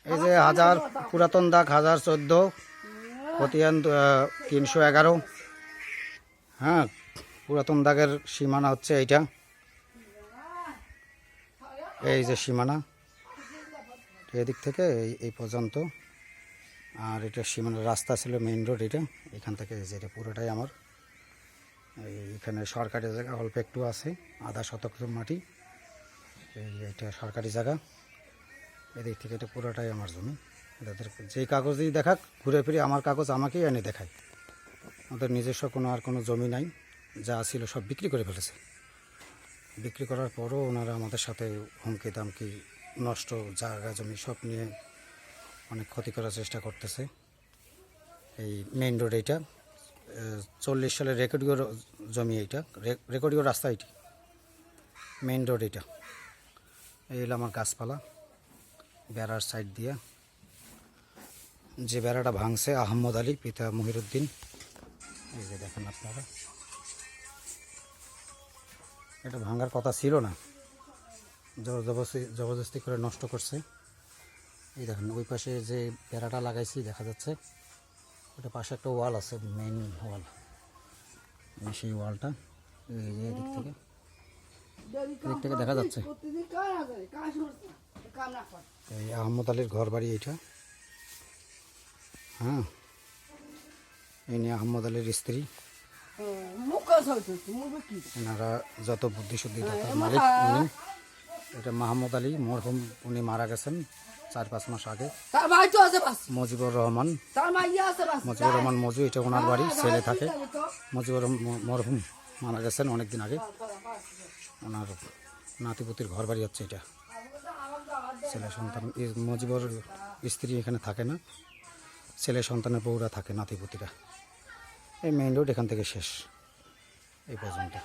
এই যে হাজার পুরাতন দাগ 1014, খতিয়ান 311। হ্যাঁ, পুরাতন দাগের সীমানা হচ্ছে এইটা। এই যে সীমানা এদিক থেকে এই পর্যন্ত। আর এটা সীমানার রাস্তা ছিল, মেইন রোড এটা। এখান থেকে এই যে এটা পুরোটাই আমার। এইখানে সরকারি জায়গা অল্প একটু আছে, আধা শতক মাটি। এইটা সরকারি জায়গা। এদিক থেকে এটা পুরোটাই আমার জমি। এদের যেই কাগজই দেখাক ঘুরে ফিরে আমার কাগজ আমাকেই এনে দেখায়। আমাদের নিজস্ব কোনো জমি নাই, যা ছিল সব বিক্রি করে ফেলেছে। বিক্রি করার পরও ওনারা আমাদের সাথে হুমকি দামকি, নষ্ট জায়গা জমি সব নিয়ে অনেক ক্ষতি করার চেষ্টা করতেছে। এই মেইন রোড এইটা 40 সালের রেকর্ডিও জমি, এইটা রেকর্ডিও রাস্তা, এইটি মেইন রোড এইটা। এই হলো আমার গাছপালা বেড়ার সাইড দিয়ে। যে বেড়াটা ভাঙছে আহমদ আলী, পিতা মহিরুদ্দিন। এই যে দেখেন আপনারা, এটা ভাঙার কথা ছিল না, জবরদস্তি করে নষ্ট করছে। এই দেখেন ওই পাশে যে বেড়াটা লাগাইছি দেখা যাচ্ছে, ওটা পাশে একটা ওয়াল আছে, মেইন ওয়াল। সেই ওয়ালটা এই দিক থেকে দেখা যাচ্ছে। এই আহমদ আলীর ঘর বাড়ি এইটা। হ্যাঁ, এই নিয়ে আহমদ আলীর স্ত্রী। এনারা যত বুদ্ধি শুদ্ধি থাকার মালিক উনি। এটা মাহমুদ আলী মরহুম, উনি মারা গেছেন 4-5 মাস আগে। মজিবুর রহমান মজু, এটা ওনার বাড়ি, ছেলে থাকে। মজিবুর মরহুম মারা গেছেন অনেকদিন আগে। ওনার নাতিপুতির ঘর বাড়ি হচ্ছে এটা। ছেলে সন্তান, মজিবুর স্ত্রী এখানে থাকে না, ছেলে সন্তানের বউরা থাকে, নাতিপুতিরা। এই মেইন রোড এখান থেকে শেষ এই পর্যন্ত।